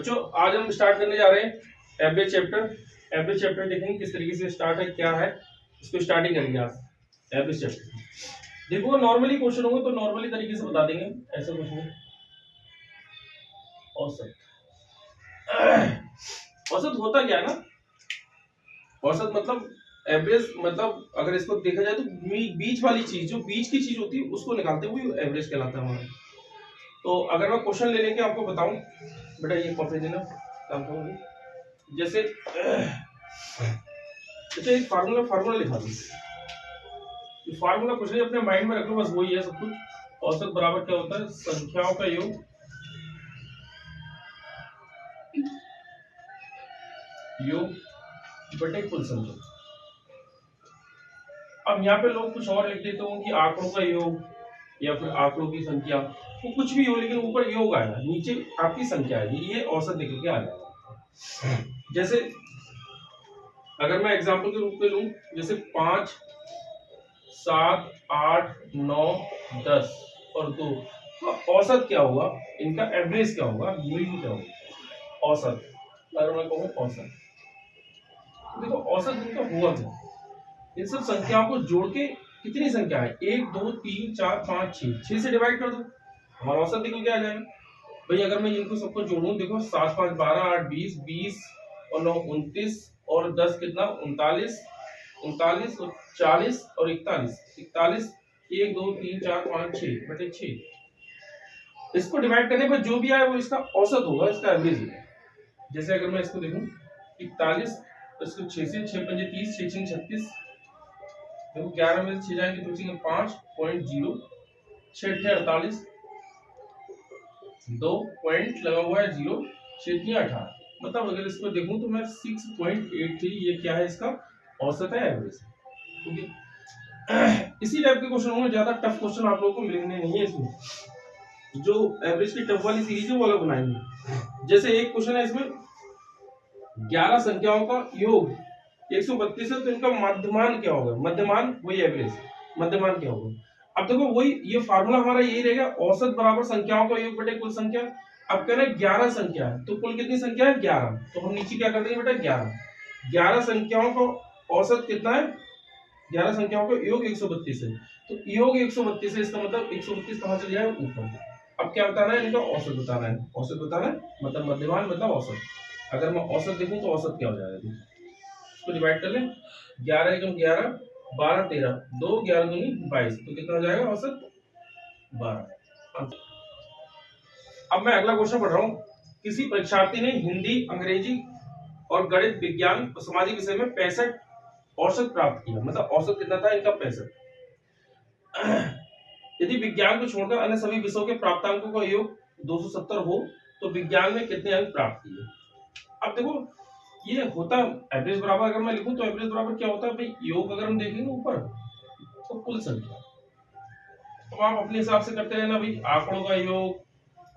बच्चों आज हम स्टार्ट करने जा रहे हैं एवरेज चैप्टर। एवरेज चैप्टर देखेंगे किस तरीके से स्टार्ट है, क्या है, इसको स्टार्टिंग करेंगे आज एवरेज चैप्टर। देखो नॉर्मली क्वेश्चन होंगे तो नॉर्मली तरीके से बता देंगे, ऐसा कुछ नहीं। औसत औसत होता क्या है ना, औसत मतलब एवरेज, मतलब अगर इसको देखा जाए तो बीच वाली चीज, जो बीच की चीज होती है उसको निकालते हुए एवरेज कहलाता है हमारा। तो अगर मैं क्वेश्चन ले लेके आपको बताऊं, बेटा ये कॉपी देना काम करूंगी। जैसे एक फार्मूला लिखा दो, फार्मूला कुछ नहीं, अपने माइंड में रख लो, बस वही है सब कुछ। औसत बराबर क्या होता है, संख्याओं का योग बटे कुल संख्या। अब यहाँ पे लोग कुछ और लिख देते हो कि आंकड़ों का योग या फिर आंकड़ों की संख्या, तो कुछ भी हो, लेकिन ऊपर योग आएगा, नीचे आपकी संख्या आएगी, ये औसत निकल के आ जाएगा। जैसे अगर मैं एग्जांपल के रूप में लूं, जैसे 5, 7, 8, 9, 10 और 2, तो औसत क्या होगा, इनका एवरेज क्या होगा, मीन क्या होगा, औसत। अगर मैं कहूं औसत, देखो औसत इनका हुआ क्या, इन सब संख्याओं को जोड़ के कितनी संख्या है, 1, 2, 3, 4, 5, 6 से डिवाइड कर दो, हमारा औसत निकल के आ जाएगा। भाई अगर मैं इनको सबको जोड़ूं, देखो 7, 5, 12, 8, 20, 20 और 9, 29 और 10 कितना, 39, 39 और 40 और 41, 41, 1, 2, 3, 4, 5, 6 बटे 6। इसको डिवाइड करने पर जो भी आए वो इसका औसत होगा, इसका एवरेज है। जैसे अगर मैं इसको देखूं 41, इसको 6 से 6 पंजे 30, 6 6 36, देखो 11 में 6 जाएंगे तो बचेंगे 5.0, 6 48, 2 पॉइंट लगा हुआ है 0, 6 18, मतलब अगर इसको देखूं तो मैं 6.83, ये क्या है, इसका औसत है, एवरेज। क्योंकि इसी टाइप के क्वेश्चन होंगे, ज्यादा टफ क्वेश्चन आप लोगों को मिलेंगे नहीं है इसमें। जो एवरेज की टफ वाली सीरीज है वो अलग बनाएंगे। जैसे एक क्वेश्चन है इसमें, 11 संख्याओं का योग 132 है, तो इनका मध्यमान क्या होगा, मध्यमान वही एवरेज, मध्यमान क्या होगा। अब देखो वही ये फार्मूला हमारा यही रहेगा, औसत बराबर संख्याओं का योग बटे कुल संख्या। अब कह रहे हैं 11 संख्या है, तो कुल कितनी संख्या है, 11, तो हम नीचे क्या कर देंगे बेटा, 11 संख्याओं का औसत कितना है, 11 संख्याओं का योग 132 है, तो योग 132 है, इसका मतलब 132 कहां चले जाए, ऊपर। अब क्या बताना है, इनका औसत बताना है, औसत बताना है, मतलब मध्यमान मतलब औसत। अगर मैं औसत देखूं तो औसत क्या हो जाएगा, इसको डिवाइड कर लें, 11 एकम 11, 12 13, 2 11 दूनी 22, तो कितना हो जाएगा औसत, 12। अब मैं अगला क्वेश्चन पढ़ रहा हूं। किसी परीक्षार्थी ने हिंदी, अंग्रेजी और गणित, विज्ञान और सामाजिक विषय में 65 औसत प्राप्त किया, मतलब औसत कितना था इनका, 65। यदि विज्ञान को छोड़कर अन्य सभी विषयों के प्राप्तांकों का योग 270 हो तो विज्ञान में कितने अंक प्राप्त किए। अब देखो ये होता एवरेज बराबर, अगर मैं लिखूं तो एवरेज बराबर क्या होता है भाई, योग अगर हम देखेंगे ऊपर तो कुल संख्या, तो आप अपने हिसाब से करते रहना भाई, आंकड़ों का योग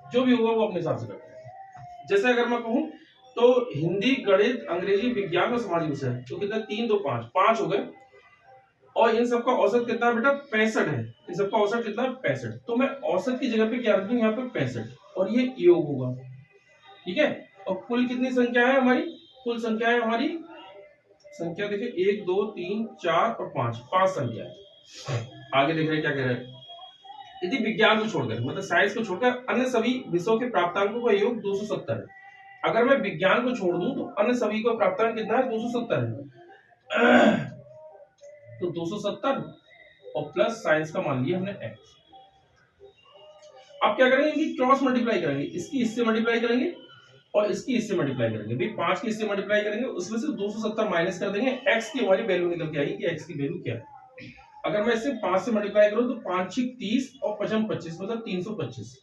जो भी होगा वो अपने हिसाब से करते हैं। जैसे अगर मैं कहूं तो हिंदी, गणित, अंग्रेजी, विज्ञान और सामाजिक विषय, तो कितना, 3 2 5 5 हो गए, और इन सबका औसत कितना है बेटा, 65 है, इन सबका औसत कितना है, 65, तो मैं औसत की जगह पे क्या रख दूं, यहाँ पे 65, और ये योग होगा, ठीक है। और कुल कितनी संख्या है हमारी, कुल संख्या है हमारी, संख्या देखिए 1 2 3 4 और 5 संख्या है। आगे देख रहे हैं क्या कह रहे हैं, यदि विज्ञान को छोड़कर, मतलब साइंस को छोड़कर अन्य सभी विषयों के प्राप्तांकों का योग 270 है। अगर मैं विज्ञान को छोड़ दूं तो अन्य सभी का प्राप्तांक कितना है, 270 है। तो 270 और प्लस साइंस का मान लिया हमने x। अब क्या करेंगे, इनकी क्रॉस मल्टीप्लाई करेंगे, इसकी इससे मल्टीप्लाई करेंगे और इसकी इससे मल्टीप्लाई करेंगे, भाई 5 की इससे मल्टीप्लाई करेंगे, उसमें से 270 माइनस कर देंगे, x की हमारी वैल्यू निकल के आएगी कि x की वैल्यू क्या है। अगर मैं इसे 5 से मल्टीप्लाई करूं तो 5 6 30 और 5 25, मतलब 325।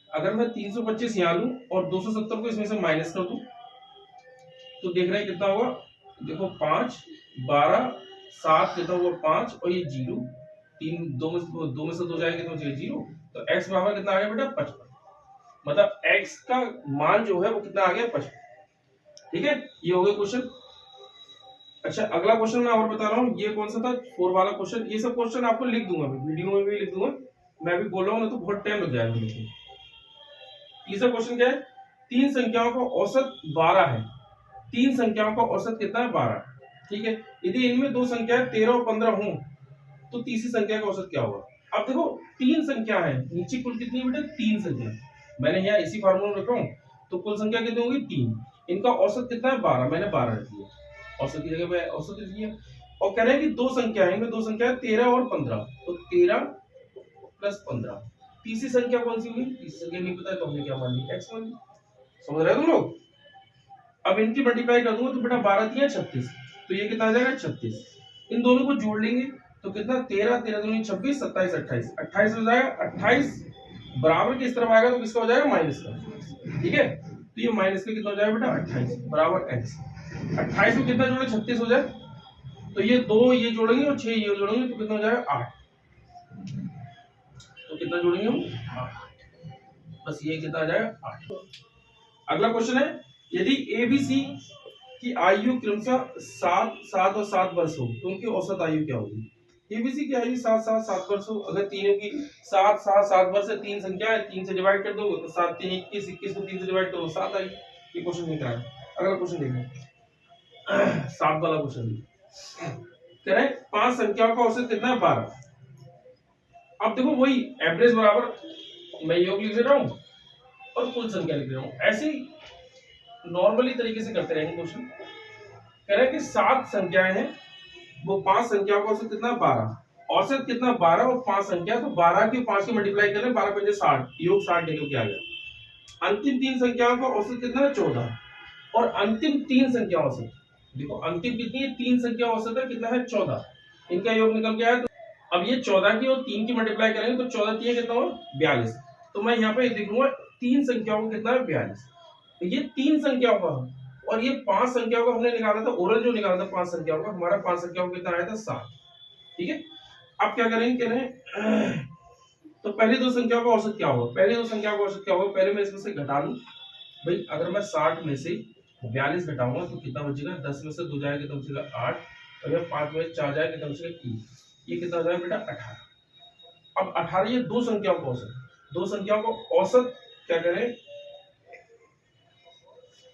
अगर मैं 325 यहां लूं और 270 को इसमें से माइनस कर दूं तो देख रहे हैं कितना होगा, देखो 5 12 7 कितना हुआ 5 और ये 0, 3 2 में से 2 जाएंगे तो 0, तो x बराबर कितना आ गया बेटा, 55, मतलब x का मान जो है वो कितना आ गया, 55, ठीक है। ये हो गया क्वेश्चन। अच्छा अगला क्वेश्चन मैं और बता रहा हूँ, ये कौन सा था, 4 वाला क्वेश्चन। ये सब क्वेश्चन आपको लिख दूंगा, मैं वीडियो में भी लिख दूंगा, मैं भी बोल रहा हूँ ना तो बहुत टाइम लग जाएगा मुझे। तीसरा क्वेश्चन क्या है, तीन संख्याओं का औसत 12 है, तीन संख्याओं का औसत कितना है 12, ठीक है। यदि इनमें दो संख्याएं 13 और 15 हों तो तीसरी संख्या का औसत क्या होगा। अब देखो तीन संख्या है, नीचे कुल कितनी है बेटा, तीन संख्या, मैंने यहाँ इसी फार्मूला में रखा हूँ, तो कुल संख्या कितनी होगी 3, इनका औसत कितना है 12, मैंने 12 रख दिया, औसत की जगह पे औसत लिख लिया। और कह रहे हैं कि दो संख्या है, इनमें दो संख्या है 13 और 15, तो 13 प्लस 15, तीसरी संख्या कौन सी हुई, तीसरी संख्या नहीं पता है तो हमने क्या मान ली, x मान ली। समझ रहे हो तुम लोग। अब इनकी मल्टीप्लाई कर दूंगा तो बेटा 12 दिया 36, तो ये कितना आ जाएगा 36, इन दोनों को जोड़ लेंगे तो कितना 13 13 दूनी 26 27 28 28 हो जाएगा, 28 बराबर किस तरफ आएगा तो किसका हो जाएगा माइनस का, ठीक है। तो ये माइनस का कितना हो जाएगा बेटा 28 बराबर x, 28 को कितना जोड़े 36 हो जाए, तो ये दो ये जोड़ेंगे और 6 ये जोड़ेंगे तो कितना हो जाएगा 8, तो कितना जोड़ेंगे हम 8, बस ये कितना आ जाएगा 8। अगला क्वेश्चन है, यदि एबीसी की आयु क्रमशः 7 7 और 7 वर्ष हो तो उनकी औसत आयु क्या होगी। एबीसी की आयु 7 7 7 वर्ष हो, अगर तीनों की 7 7 7 वर्ष है, तीन संख्या है, 3 से डिवाइड कर दो तो 7 3 21 21 को 3 से डिवाइड करो 7 आई। ये क्वेश्चन नहीं कराया। अगला क्वेश्चन देखो 7 वाला क्वेश्चन कह रहे हैं 5 संख्याओं का औसत कितना है 12। अब देखो वही एवरेज बराबर मैं योग लिख रहा हूँ और कुल संख्या लिख रहा हूँ, ऐसे ही नॉर्मली तरीके से करते रहेंगे क्वेश्चन। कह रहे हैं कि 7 संख्याएं हैं, वो 5 संख्याओं का औसत कितना 12, औसत कितना 12 और 5 संख्या, तो 12 की 5 की मल्टीप्लाई करें 12 पंजे 60, योग 60 निकल के आ गया। अंतिम तीन संख्याओं का औसत कितना है 14, और अंतिम तीन संख्या औसत देखो, अंतिम कितनी है, तीन संख्या औसत है कितना है 14, इनका योग निकल के आया। तो अब ये 14 की और 3 की मल्टीप्लाई करेंगे तो 14 3 कितना हो 42, तो मैं यहाँ पे देखूंगा तीन संख्याओं का कितना है 42, ये तीन संख्याओं का और ये 5 संख्याओं का हमने निकाला था, ओरल जो निकाला था 5 संख्याओं का, हमारा 5 संख्याओं का कितना आया था 7, ठीक है। अब क्या करेंगे, कह रहे हैं तो पहली दो संख्याओं का औसत क्या होगा, पहली दो संख्याओं का औसत क्या होगा, पहले मैं इसमें से घटा लूं भाई, अगर मैं 60 में से 42 घटाऊंगा तो कितना बचेगा, 10 में से 2 जाएगा तो बचेगा 8, और यह 5 में 4 जाएगा तो बचेगा 3, ये कितना हो जाएगा बेटा 18। अब 18 ये दो संख्याओं का औसत, दो संख्याओं का औसत क्या करें,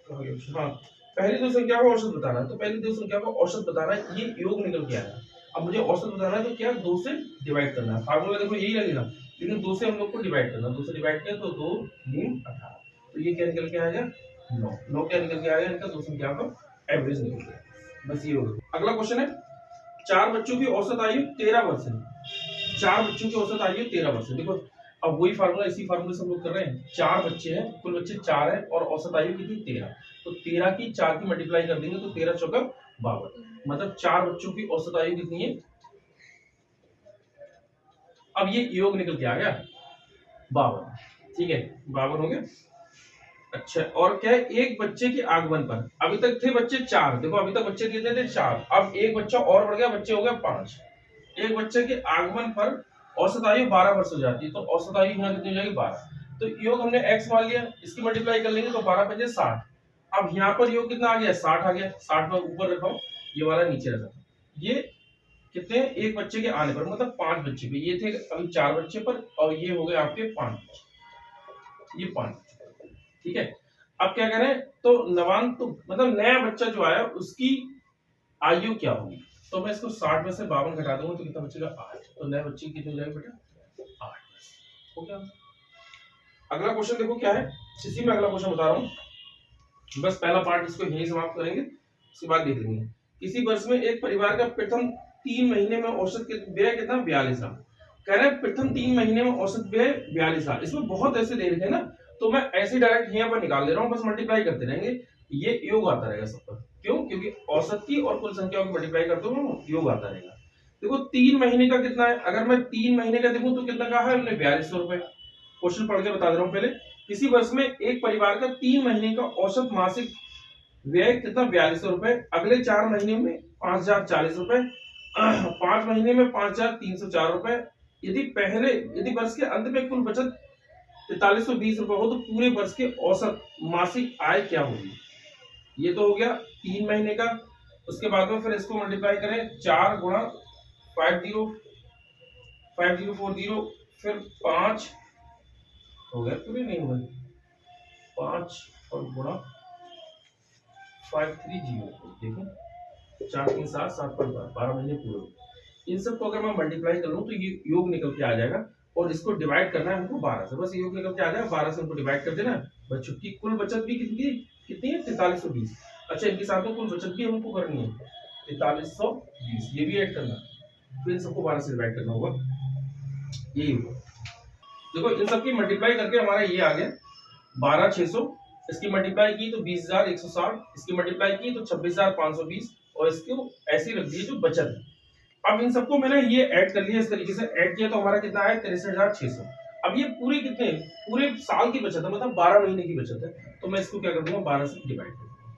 हाँ पहली दो संख्या का औसत बताना है, तो पहली दो संख्या का औसत बताना है, ये योग निकल के आया। अब मुझे औसत बताना है तो क्या 2 से डिवाइड करना है, फार्मूला देखो यही लगेगा, लेकिन 2 से हम लोग को डिवाइड करना, 2 से डिवाइड किया तो 2 3 18, तो ये क्या निकल के आएगा 9, 9 क्या निकल के आएगा, इनका दो संख्या का एवरेज निकल गया, बस ये होगा। अगला क्वेश्चन है, 4 बच्चों की औसत आयु 13 वर्ष है, 4 बच्चों की औसत आयु 13 वर्ष है। देखो अब वही फार्मूला, इसी फार्मूले से हम लोग कर रहे हैं, 4 बच्चे हैं, कुल बच्चे 4 हैं और औसत आयु कितनी 13, तो 13 की 4 की मल्टीप्लाई कर देंगे तो 13 चौका 52, मतलब 4 बच्चों की औसत आयु कितनी है, अब ये योग निकल के आ गया 52, ठीक है 52 हो गया। अच्छा और क्या है, एक बच्चे के आगमन पर, अभी तक थे बच्चे 4, देखो अभी तक बच्चे कितने थे 4, अब एक बच्चा और बढ़ गया, बच्चे हो गए 5, एक बच्चे के आगमन पर औसत आयु 12 वर्ष हो जाती है, तो औसत आयु यहाँ कितनी हो जाएगी 12, तो योग हमने x मान लिया, इसकी मल्टीप्लाई कर लेंगे तो 12 पंजे 60, अब यहाँ पर योग कितना आ गया 60 आ गया, 60 में ऊपर रखा हूँ, ये वाला नीचे रखा, ये कितने एक बच्चे के आने पर, मतलब 5 बच्चे पे, ये थे अभी 4 बच्चे पर और ये हो गए आपके 5 बच्चे, ये 5, ठीक है। अब क्या करें, तो नवान तो मतलब नया बच्चा जो आया उसकी आयु क्या होगी, तो मैं इसको 60 में से 52 घटा दूंगा तो कितना बचेगा 8, तो नए बच्चे कितने हो जाएगा बेटा 8, हो गया। अगला क्वेश्चन देखो क्या है, इसी में अगला क्वेश्चन बता रहा हूँ, बस पहला पार्ट इसको यहीं समाप्त करेंगे, उसके बाद देख लेंगे। किसी वर्ष में एक परिवार का प्रथम 3 महीने में औसत व्यय कितना 42 लाख, कह रहे हैं प्रथम 3 महीने में औसत व्यय 42 लाख, इसमें बहुत ऐसे दे रखे हैं ना, तो मैं ऐसे डायरेक्ट यहाँ पर निकाल दे रहा हूँ, बस मल्टीप्लाई करते रहेंगे, ये योग आता रहेगा सब पर, क्यों, क्योंकि औसत की और कुल संख्याओं की मल्टीप्लाई करते हुए योग आता रहेगा। देखो 3 महीने का कितना है, अगर मैं 3 महीने का देखूं तो कितना कहा है हमने 4200 रुपए, क्वेश्चन पढ़ के बता दे रहा हूँ पहले, किसी वर्ष में एक परिवार का 3 महीने का औसत मासिक व्यय कितना 4200 रुपए, अगले 4 महीने में 5040 रुपए, 5 महीने में 5304 रुपए, यदि वर्ष के अंत में कुल बचत 4320 रुपए हो तो पूरे वर्ष के औसत मासिक आय क्या होगी। ये तो हो गया 3 महीने का, उसके बाद में फिर इसको मल्टीप्लाई करें 4 गुणा 5040, फिर 5 हो गया, पूरे नहीं हुए 5 और गुणा 530, देखो 4 3 7 7 पर 12 महीने पूरे हो। इन सब को अगर मैं मल्टीप्लाई कर लूं तो ये योग निकल के आ जाएगा, और इसको डिवाइड करना है हमको 12 से, बस योग निकल के आ जाएगा, 12 से हमको डिवाइड कर देना है। बच्चों की कुल बचत भी कितनी है 4320। अच्छा, इनके साथ में कुल बचत भी हमको करनी है 4320, ये भी ऐड करना, फिर इन सबको 12 से डिवाइड करना होगा, यही होगा। देखो इन सबकी मल्टीप्लाई करके हमारा ये आ गया 12600, इसकी मल्टीप्लाई की तो 20160, इसकी मल्टीप्लाई की तो 26520, और इसको ऐसे रख दिए जो बचत है। अब इन सबको मैंने ये ऐड कर लिया, इस तरीके से ऐड किया तो हमारा कितना है 63600। अब ये पूरे कितने, पूरे साल की बचत है, मतलब 12 महीने की बचत है, तो मैं इसको क्या कर दूंगा 12 से डिवाइड कर दूंगा,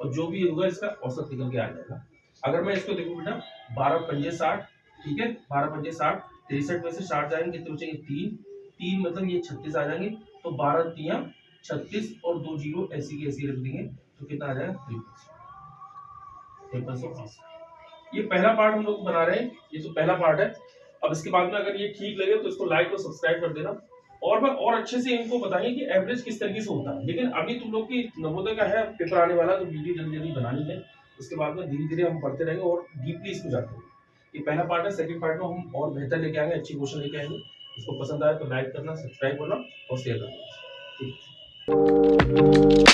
और जो भी होगा इसका औसत निकल के आ जाएगा। अगर मैं इसको देखूं बेटा 12 पंजे 60, ठीक है, 12 पंजे 60, 63 में से 60 जाएंगे कितने बचेंगे 3 मतलब ये 36 आ जाएंगे, तो 12 तिया 36 और 2 जीरो ऐसी की ऐसी रख देंगे, तो कितना आ जाएगा 5380। ये पहला पार्ट हम लोग बना रहे हैं, ये तो पहला पार्ट है। अब इसके बाद में अगर ये ठीक लगे तो इसको लाइक और सब्सक्राइब कर देना, और मैं और अच्छे से इनको बताइए कि एवरेज किस तरीके से होता है। लेकिन अभी तुम लोग की नवोदय का है पेपर आने वाला, तो वीडियो जल्दी जल्दी बनानी है, उसके बाद में धीरे धीरे हम पढ़ते रहेंगे और डीपली इसको जाते हैं। ये पहला पार्ट है, सेकंड पार्ट में हम और बेहतर लेके आएंगे, अच्छी क्वेश्चन लेके आएंगे। इसको पसंद आए तो लाइक करना, सब्सक्राइब करना और शेयर करना, ठीक है।